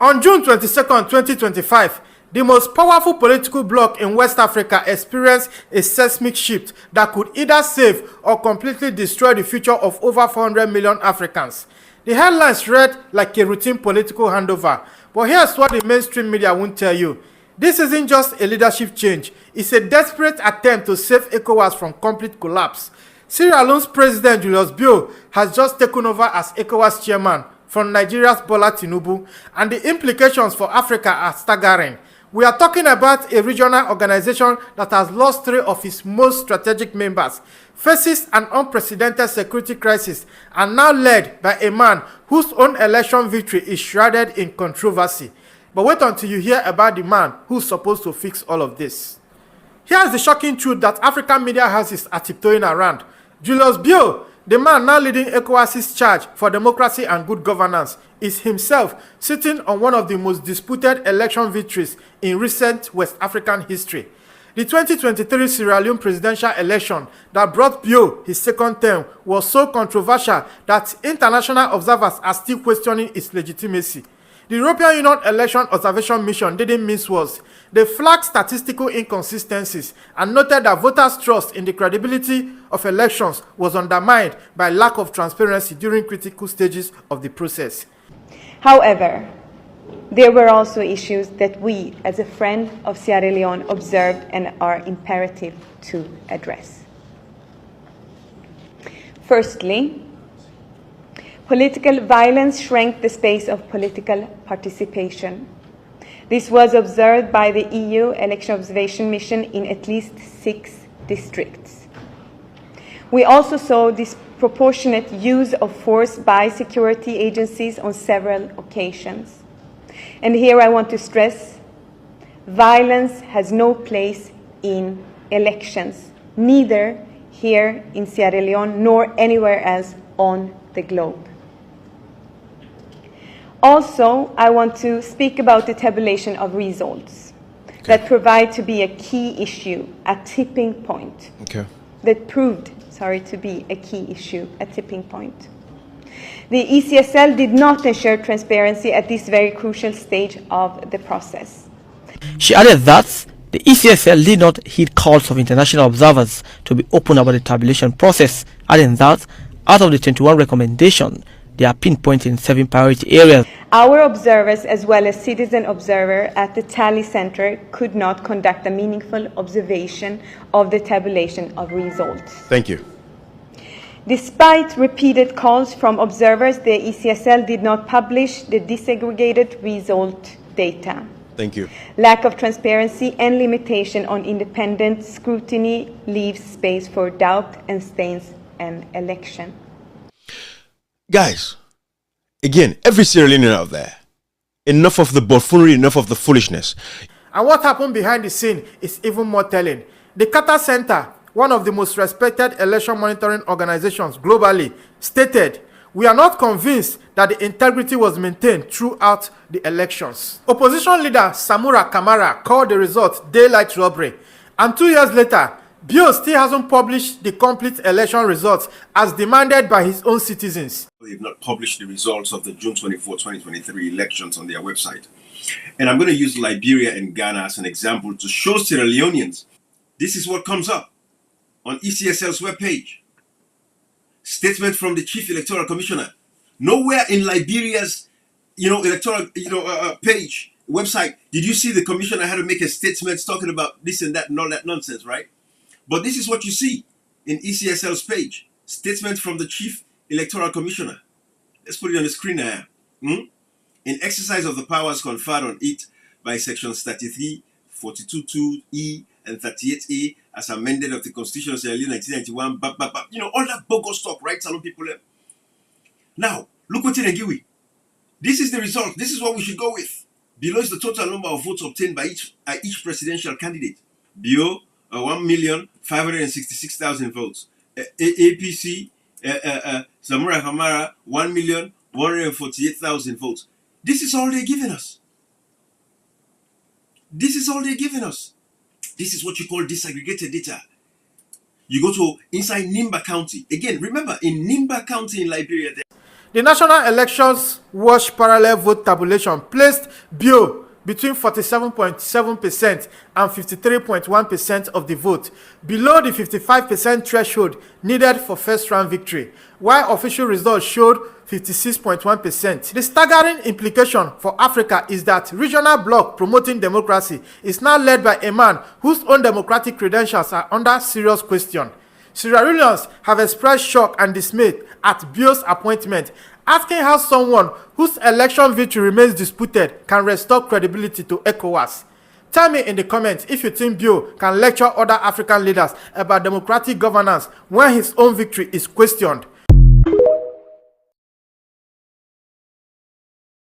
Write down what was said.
On June 22nd, 2025, the most powerful political bloc in West Africa experienced a seismic shift that could either save or completely destroy the future of over 400 million Africans. The headlines read like a routine political handover, but here's what the mainstream media won't tell you. This isn't just a leadership change, it's a desperate attempt to save ECOWAS from complete collapse. Sierra Leone's President Julius Bio has just taken over as ECOWAS chairman from Nigeria's Bola Tinubu, and the implications for Africa are staggering. We are talking about a regional organization that has lost 3 of its most strategic members, faces an unprecedented security crisis, and now led by a man whose own election victory is shrouded in controversy. But wait until you hear about the man who's supposed to fix all of this. Here's the shocking truth that African media houses are tiptoeing around. Julius Bio, the man now leading ECOWAS's charge for democracy and good governance, is himself sitting on one of the most disputed election victories in recent West African history. The 2023 Sierra Leone presidential election that brought Bio his second term was so controversial that international observers are still questioning its legitimacy. The European Union Election Observation Mission didn't miss words. They flagged statistical inconsistencies and noted that voters' trust in the credibility of elections was undermined by lack of transparency during critical stages of the process. However, there were also issues that we, as a friend of Sierra Leone, observed and are imperative to address. Firstly, political violence shrank the space of political participation. This was observed by the EU Election Observation Mission in at least 6 districts. We also saw disproportionate use of force by security agencies on several occasions. And here I want to stress, violence has no place in elections, neither here in Sierra Leone nor anywhere else on the globe. Also, I want to speak about the tabulation of results that proved to be a key issue, a tipping point. That proved, to be a key issue, a tipping point. The ECSL did not ensure transparency at this very crucial stage of the process. She added that the ECSL did not heed calls of international observers to be open about the tabulation process, adding that out of the 21 recommendations, they are pinpointing 7 priority areas. Our observers, as well as citizen observer at the Tally Center, could not conduct a meaningful observation of the tabulation of results. Thank you. Despite repeated calls from observers, the ECSL did not publish the disaggregated result data. Thank you. Lack of transparency and limitation on independent scrutiny leaves space for doubt and stains an election. Guys, again, every Sierra Leonean out there, enough of the buffoonery, enough of the foolishness. And what happened behind the scene is even more telling. The Carter Center, one of the most respected election monitoring organizations globally, stated, "We are not convinced that the integrity was maintained throughout the elections." Opposition leader Samura Kamara called the result daylight robbery. And 2 years later, Bio still hasn't published the complete election results as demanded by his own citizens. They've not published the results of the June 24, 2023 elections on their website. And I'm going to use Liberia and Ghana as an example to show Sierra Leoneans this is what comes up on ECSL's webpage. Statement from the Chief Electoral Commissioner. Nowhere in Liberia's electoral page, website, did you see the commissioner had to make a statement talking about this and that and all that nonsense, right? But this is what you see in ECSL's page. Statement from the Chief Electoral Commissioner. Let's put it on the screen now. In exercise of the powers conferred on it by sections 33, 42(2)(e) and 38A as amended of the Constitution of Sierra Leone 1991, all that bogus talk, right, Salon people? Now, look what it give we. This is the result. This is what we should go with. Below is the total number of votes obtained by each presidential candidate. Bio, 1,566,000 votes. APC, Samura Kamara, 1,148,000 votes. This is all they're giving us. This is all they're giving us. This is what you call disaggregated data. You go to inside Nimba County. Again, remember, in Nimba County in Liberia, The National Elections Watch parallel vote tabulation placed Bio between 47.7% and 53.1% of the vote, below the 55% threshold needed for first-round victory, while official results showed 56.1%. The staggering implication for Africa is that regional bloc promoting democracy is now led by a man whose own democratic credentials are under serious question. Sierra Leoneans have expressed shock and dismay at Bio's appointment, asking how someone whose election victory remains disputed can restore credibility to ECOWAS. Tell me in the comments if you think Bio can lecture other African leaders about democratic governance when his own victory is questioned.